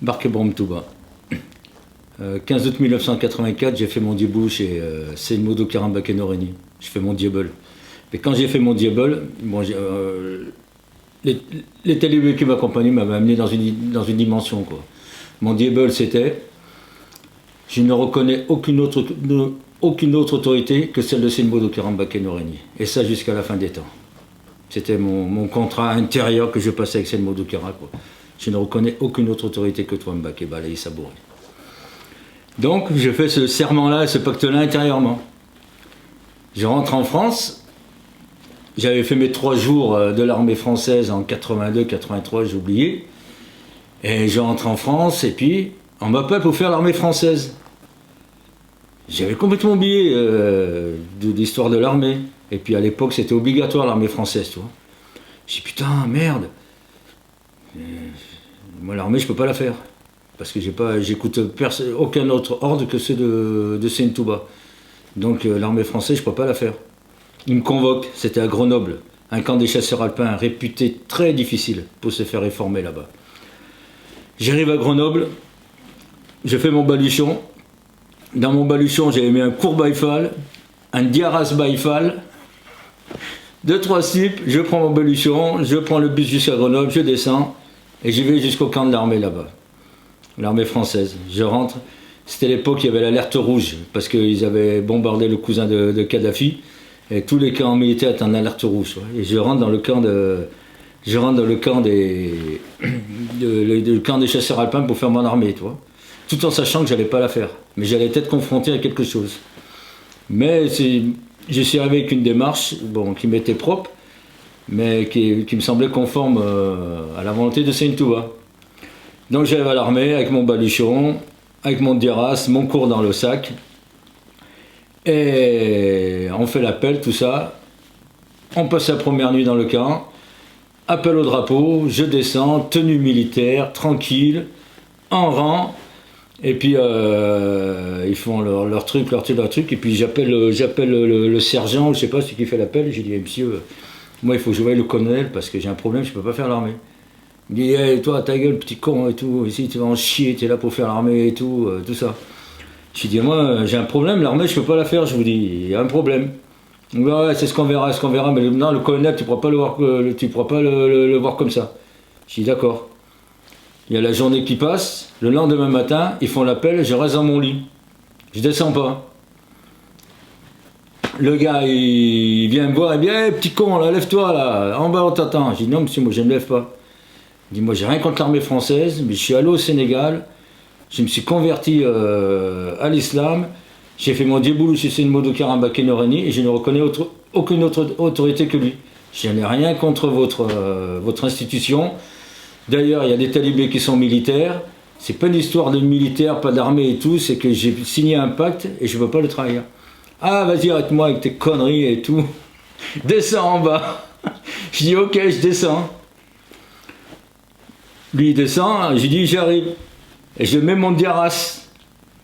Barke Bromtouba. 15 août 1984, j'ai fait mon début chez Seynmodo Karambake Noreni. Je fais mon diable. Et quand j'ai fait mon diable, bon, les talibés qui m'accompagnaient m'avaient amené dans une dimension, quoi. Mon diable, c'était: je ne reconnais aucune autre autorité que celle de Seynmodo Karambake Noreni. Et ça jusqu'à la fin des temps. C'était mon contrat intérieur que je passais avec Seynmodo Kara, quoi. Je ne reconnais aucune autre autorité que toi, Mbake Balaï Sabouri. Donc, je fais ce serment-là, ce pacte-là intérieurement. Je rentre en France. J'avais fait mes 3 jours de l'armée française en 82, 83, j'ai oublié. Et je rentre en France, et puis, on m'appelle pour faire l'armée française. J'avais complètement oublié de l'histoire de l'armée. Et puis, à l'époque, c'était obligatoire, l'armée française, tu vois. J'ai dit, putain, merde. Moi, l'armée, je peux pas la faire. Parce que j'écoute aucun autre ordre que ceux de Seyntouba. Donc l'armée française, je peux pas la faire. Ils me convoquent, c'était à Grenoble, un camp des chasseurs alpins réputé très difficile pour se faire réformer là-bas. J'arrive à Grenoble, je fais mon baluchon. Dans mon baluchon, j'avais mis un court baïfal, un diaras baïfal, 2-3 slips, je prends mon baluchon, je prends le bus jusqu'à Grenoble, je descends, et je vais jusqu'au camp de l'armée là-bas. L'armée française. Je rentre. C'était l'époque où il y avait l'alerte rouge, parce qu'ils avaient bombardé le cousin de Kadhafi, et tous les camps militaires étaient en alerte rouge. Ouais. Et je rentre dans le camp des chasseurs alpins pour faire mon armée, tu vois. Tout en sachant que j'allais pas la faire, mais j'allais être confronté à quelque chose. Mais je suis arrivé avec une démarche, bon, qui m'était propre, mais qui me semblait conforme à la volonté de Seyntouba. Donc j'arrive à l'armée avec mon baluchon, avec mon diaras, mon cours dans le sac, et on fait l'appel, tout ça. On passe la première nuit dans le camp, appel au drapeau, je descends, tenue militaire, tranquille, en rang, et puis ils font leur truc, et puis j'appelle le sergent, ou je sais pas, celui qui fait l'appel, j'ai dit, monsieur, moi il faut que je voie le colonel, parce que j'ai un problème, je peux pas faire l'armée. Il me dit, hey, toi, ta gueule, petit con, et tout, ici, tu vas en chier, tu es là pour faire l'armée, et tout, tout ça. Je dis, moi, j'ai un problème, l'armée, je peux pas la faire, je vous dis, il y a un problème. Il me dit, ouais, c'est ce qu'on verra, mais non, le colonel, tu pourras pas le voir, le voir comme ça. Je dis, d'accord. Il y a la journée qui passe, le lendemain matin, ils font l'appel, je reste dans mon lit. Je descends pas. Le gars, il vient me voir, il me dit, hey, petit con, là, lève-toi, là, en bas, on t'attend. Je dis, non, monsieur, moi, je ne me lève pas. Il dit, moi j'ai rien contre l'armée française, mais je suis allé au Sénégal, je me suis converti à l'islam, j'ai fait mon dieboulou chez Seynmodo Karambake Noreni et je ne reconnais aucune autre autorité que lui. Je n'ai rien contre votre institution. D'ailleurs, il y a des talibés qui sont militaires, c'est pas une histoire de militaire, pas d'armée et tout, c'est que j'ai signé un pacte et je ne veux pas le trahir. Ah, vas-y, arrête-moi avec tes conneries et tout. Descends en bas. Je dis, ok, je descends. Lui il descend, j'ai dit j'arrive. Et je mets mon diaras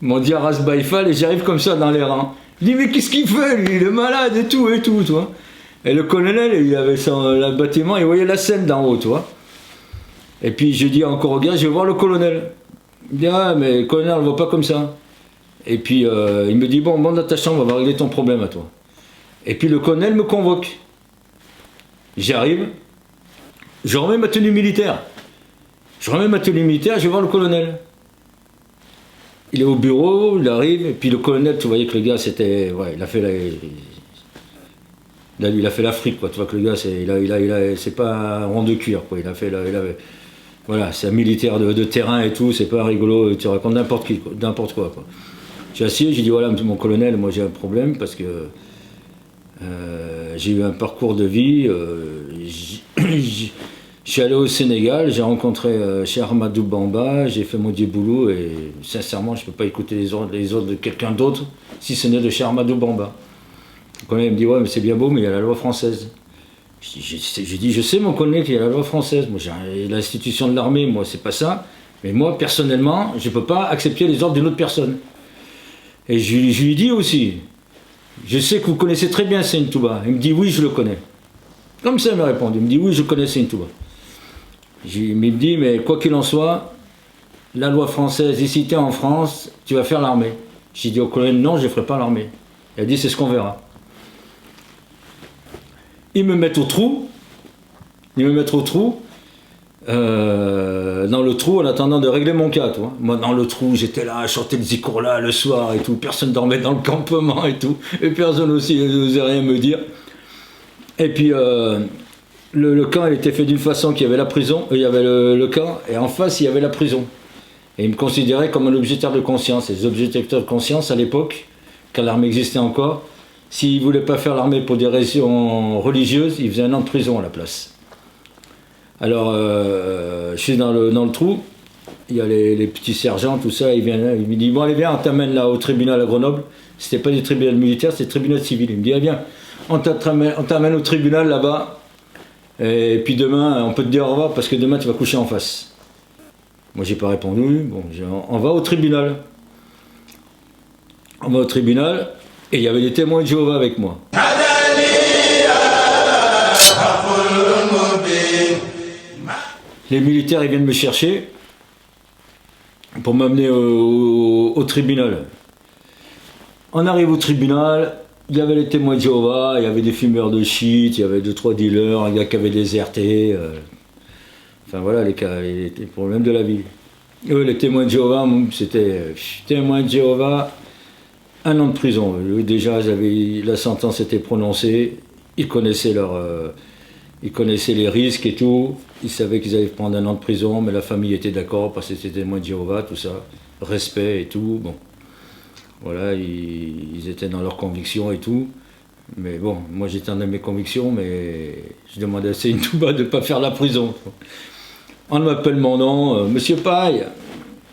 baïfal, et j'arrive comme ça dans les rangs. Il dit mais qu'est-ce qu'il fait lui, il est malade et tout, tu vois. Et le colonel, il avait le bâtiment, il voyait la scène d'en haut, tu vois. Et puis je dis encore au gars, je vais voir le colonel. Il dit ah mais le colonel on le voit pas comme ça. Et puis il me dit bon, monte dans ta chambre, on va régler ton problème à toi. Et puis le colonel me convoque. J'arrive, je remets ma tenue militaire. Je vais voir le colonel. Il est au bureau, il arrive, et puis le colonel, tu voyais que le gars, c'était... Ouais, il a fait l'Afrique, quoi. Tu vois que le gars, c'est pas un rond de cuir, quoi. Voilà, c'est un militaire de terrain et tout, c'est pas rigolo, tu racontes n'importe quoi, quoi. J'ai assis, j'ai dit, voilà, mon colonel, moi j'ai un problème, parce que j'ai eu un parcours de vie, je suis allé au Sénégal, j'ai rencontré Cheikh Ahmadou Bamba, j'ai fait mon dieboulou et sincèrement je ne peux pas écouter les ordres de quelqu'un d'autre si ce n'est de Cheikh Ahmadou Bamba. Le colonel me dit ouais mais c'est bien beau mais il y a la loi française. Je dis je sais mon colonel qu'il y a la loi française, moi j'ai l'institution de l'armée, moi c'est pas ça, mais moi personnellement je ne peux pas accepter les ordres d'une autre personne. Et je lui dis aussi, je sais que vous connaissez très bien Seyntouba. Il me dit oui je le connais. Comme ça il m'a répondu, il me dit oui je connais Seyntouba. Il me dit, mais quoi qu'il en soit, la loi française, ici t'es en France, tu vas faire l'armée. J'ai dit au colonel, non, je ne ferai pas l'armée. Il a dit, c'est ce qu'on verra. Ils me mettent au trou, dans le trou en attendant de régler mon cas, toi. Moi dans le trou, j'étais là, je chantais le zikr là le soir et tout, personne dormait dans le campement et tout, et personne aussi n'osait rien me dire. Et puis le camp il était fait d'une façon qu'il y avait la prison, il y avait le camp, et en face il y avait la prison. Et ils me considéraient comme un objecteur de conscience. Et les objecteurs de conscience à l'époque, quand l'armée existait encore, s'ils ne voulaient pas faire l'armée pour des raisons religieuses, ils faisaient 1 an de prison à la place. Alors, je suis dans le trou, il y a les petits sergents, tout ça, ils viennent, il me dit, bon allez viens, on t'amène là au tribunal à Grenoble. C'était pas des tribunaux militaires, c'était des tribunaux civils. Il me dit, allez viens, on t'amène au tribunal là-bas, et puis demain, on peut te dire au revoir parce que demain tu vas coucher en face. Moi j'ai pas répondu, bon, on va au tribunal. On va au tribunal, et il y avait des témoins de Jéhovah avec moi. Les militaires, ils viennent me chercher pour m'amener au tribunal. On arrive au tribunal, il y avait les témoins de Jéhovah, il y avait des fumeurs de shit, il y avait 2-3 dealers, un gars qui avait des RT, enfin voilà les problèmes de la ville. Eux, les témoins de Jéhovah, c'était témoins de Jéhovah, 1 an de prison. Eux, déjà, la sentence était prononcée, ils connaissaient les risques et tout. Ils savaient qu'ils allaient prendre 1 an de prison, mais la famille était d'accord parce que c'était témoins de Jéhovah, tout ça. Respect et tout. Bon. Voilà, ils étaient dans leurs convictions et tout. Mais bon, moi j'étais dans mes convictions, mais je demandais à Céline Touba de ne pas faire la prison. On m'appelle mon nom, Monsieur Paille,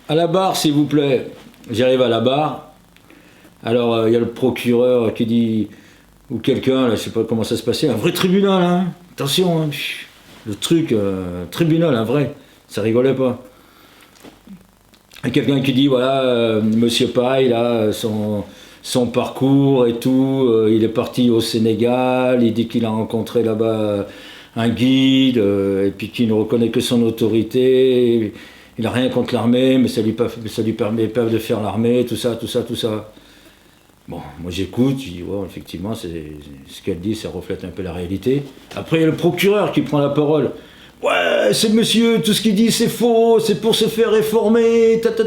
à la barre s'il vous plaît. J'arrive à la barre. Alors il y a le procureur qui dit, ou quelqu'un, là, je sais pas comment ça se passait, un vrai tribunal, hein. Attention, hein. Le truc, tribunal, un vrai, ça rigolait pas. Et quelqu'un qui dit, voilà, Monsieur Paille, là, son parcours et tout, il est parti au Sénégal, il dit qu'il a rencontré là-bas un guide, et puis qu'il ne reconnaît que son autorité, il n'a rien contre l'armée, mais ça lui permet pas de faire l'armée, tout ça. Bon, moi j'écoute, je dis, ouais, effectivement, ce qu'elle dit, ça reflète un peu la réalité. Après, il y a le procureur qui prend la parole. Ouais, c'est monsieur, tout ce qu'il dit, c'est faux, c'est pour se faire réformer, Putain,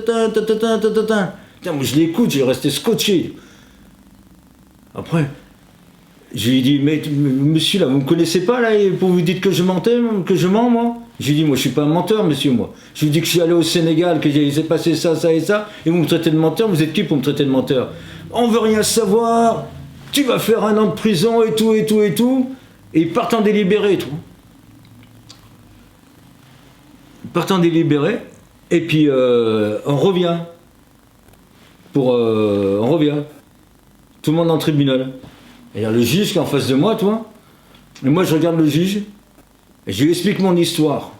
moi je l'écoute, j'ai resté scotché. Après, je lui dis, mais monsieur, là, vous me connaissez pas, là, pour vous dites que je mentais, que je mens, moi. Je lui dis, moi je suis pas un menteur, monsieur, moi. Je lui dis que je suis allé au Sénégal, que s'est passé ça, ça et ça, et vous me traitez de menteur, vous êtes qui pour me traiter de menteur? On veut rien savoir, tu vas faire 1 an de prison et tout, et ils partent en délibéré et tout. Ils partent en délibéré, et puis on revient. On revient. Tout le monde en tribunal. Et il y a le juge qui est en face de moi, toi. Et moi je regarde le juge, et je lui explique mon histoire.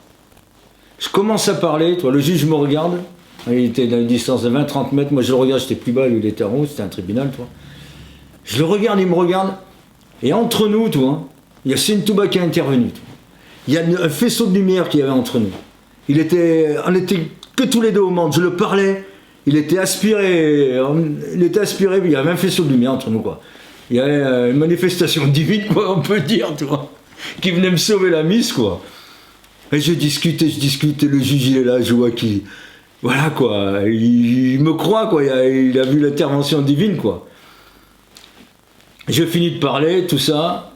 Je commence à parler, toi, le juge me regarde. Il était dans une distance de 20-30 mètres, moi je le regarde, j'étais plus bas, lui il était en haut, c'était un tribunal, toi. Je le regarde, il me regarde, et entre nous, toi, il y a Céline Touba qui est intervenu. Toi. Il y a un faisceau de lumière qu'il y avait entre nous. On était que tous les deux au monde, je le parlais, il était aspiré, il y avait un faisceau de lumière entre nous, quoi. Il y avait une manifestation divine, quoi, on peut dire, toi, qui venait me sauver la mise, quoi. Et je discutais, le juge il est là, je vois qu'il... Voilà quoi, il me croit quoi, il a vu l'intervention divine quoi. Je finis de parler, tout ça,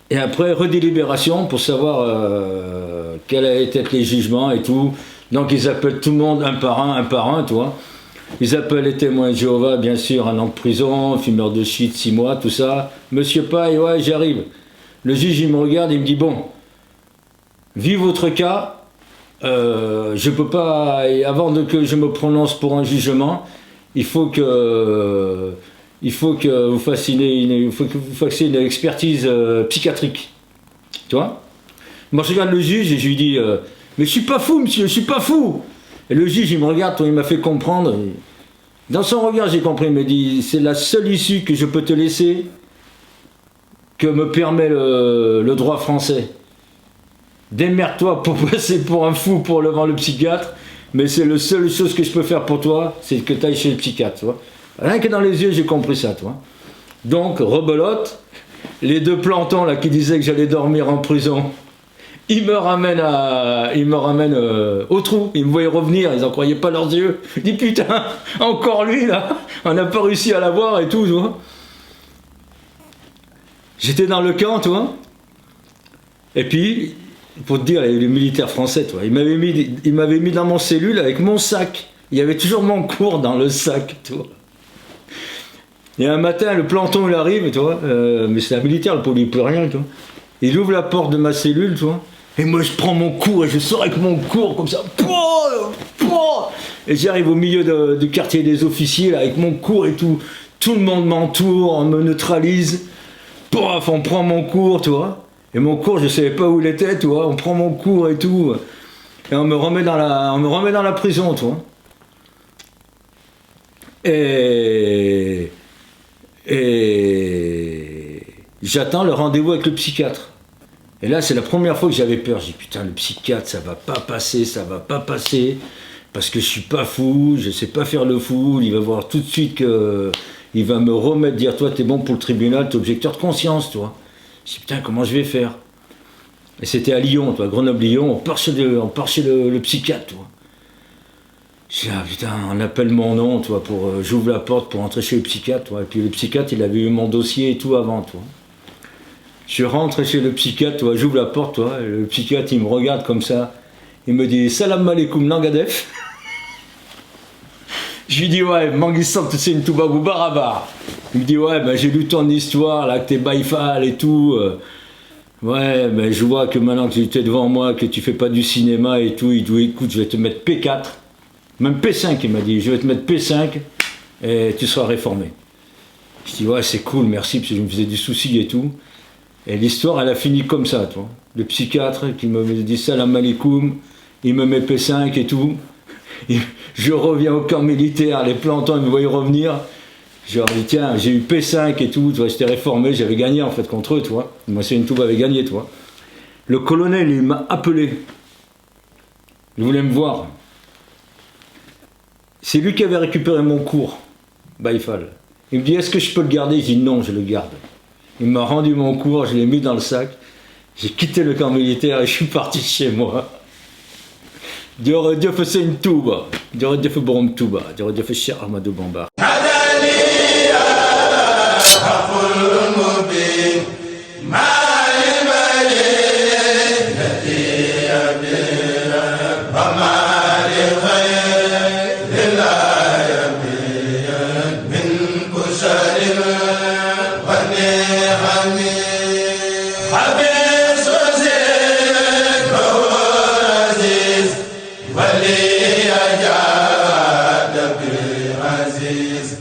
et après redélibération pour savoir quels allaient être les jugements et tout. Donc ils appellent tout le monde un par un, tu vois. Ils appellent les témoins de Jéhovah, bien sûr, 1 an de prison, fumeur de shit, 6 mois, tout ça. Monsieur Paille, ouais, j'arrive. Le juge il me regarde, il me dit bon, vu votre cas. Je peux pas, avant que je me prononce pour un jugement, il faut que vous fassiez une expertise psychiatrique. Tu vois? Moi je regarde le juge et je lui dis mais je suis pas fou monsieur, je suis pas fou. Et le juge il me regarde, il m'a fait comprendre. Dans son regard j'ai compris, il me dit c'est la seule issue que je peux te laisser que me permet le droit français. Démerde-toi pour passer pour un fou devant le psychiatre, mais c'est la seule chose que je peux faire pour toi, c'est que tu ailles chez le psychiatre, tu vois. Rien que dans les yeux, j'ai compris ça, tu vois. Donc, rebelote, les deux plantons là qui disaient que j'allais dormir en prison, ils me ramènent au trou, ils me voyaient revenir, ils en croyaient pas leurs yeux. Je dis putain, encore lui là, on n'a pas réussi à l'avoir et tout, tu vois. J'étais dans le camp, tu vois. Et puis, pour te dire, les militaires français, tu vois, ils m'avaient mis dans mon cellule avec mon sac. Il y avait toujours mon cours dans le sac, tu vois. Et un matin, le planton, il arrive, tu vois, mais c'est un militaire, le pauvre, il peut rien, tu vois. Il ouvre la porte de ma cellule, tu vois, et moi je prends mon cours et je sors avec mon cours comme ça. Et j'arrive au milieu du quartier des officiers, là, avec mon cours et tout. Tout le monde m'entoure, on me neutralise. Paf, on prend mon cours, tu vois. Et mon cours, je savais pas où il était, tu vois. On prend mon cours et tout. Et on me remet dans la prison, tu vois. Et j'attends le rendez-vous avec le psychiatre. Et là, c'est la première fois que j'avais peur. J'ai dit, putain, le psychiatre, ça va pas passer, parce que je suis pas fou, je sais pas faire le fou, il va voir tout de suite que... Il va me remettre, dire, toi, t'es bon pour le tribunal, t'es objecteur de conscience, toi. Je dis, putain, comment je vais faire? Et c'était à Lyon, toi, Grenoble-Lyon, on part chez le psychiatre, toi. Je dis, ah putain, on appelle mon nom, toi, j'ouvre la porte pour entrer chez le psychiatre, toi. Et puis le psychiatre, il avait eu mon dossier et tout avant, toi. Je rentre chez le psychiatre, toi, j'ouvre la porte, toi, et le psychiatre, il me regarde comme ça, il me dit, salam alaikum, nangadef. Je lui dis, ouais, Manguissant, tu sais, une toubabou barabar. Il me dit, ouais, ben j'ai lu ton histoire, là, que t'es baïfal et tout. Ouais, ben je vois que maintenant que tu es devant moi, que tu fais pas du cinéma et tout, il dit, écoute, je vais te mettre P4, même P5, il m'a dit, je vais te mettre P5 et tu seras réformé. Je dis, ouais, c'est cool, merci, parce que je me faisais du souci et tout. Et l'histoire, elle a fini comme ça, tu vois. Le psychiatre qui me dit salam alaikum, il me met P5 et tout. Je reviens au camp militaire, les plantons ils me voyaient revenir. Je leur dis tiens, j'ai eu P5 et tout, tu vois, j'étais réformé, j'avais gagné en fait contre eux, tu vois. Moi c'est une touba avait gagné, tu vois. Le colonel il m'a appelé. Il voulait me voir. C'est lui qui avait récupéré mon cours, Baïfal. Il me dit est-ce que je peux le garder? Je dis non, je le garde. Il m'a rendu mon cours, je l'ai mis dans le sac. J'ai quitté le camp militaire et je suis parti chez moi. Dieu fait une touba, Dieu fait borom touba, Dieu fait Cheikh Ahmadou Bamba. Aziz,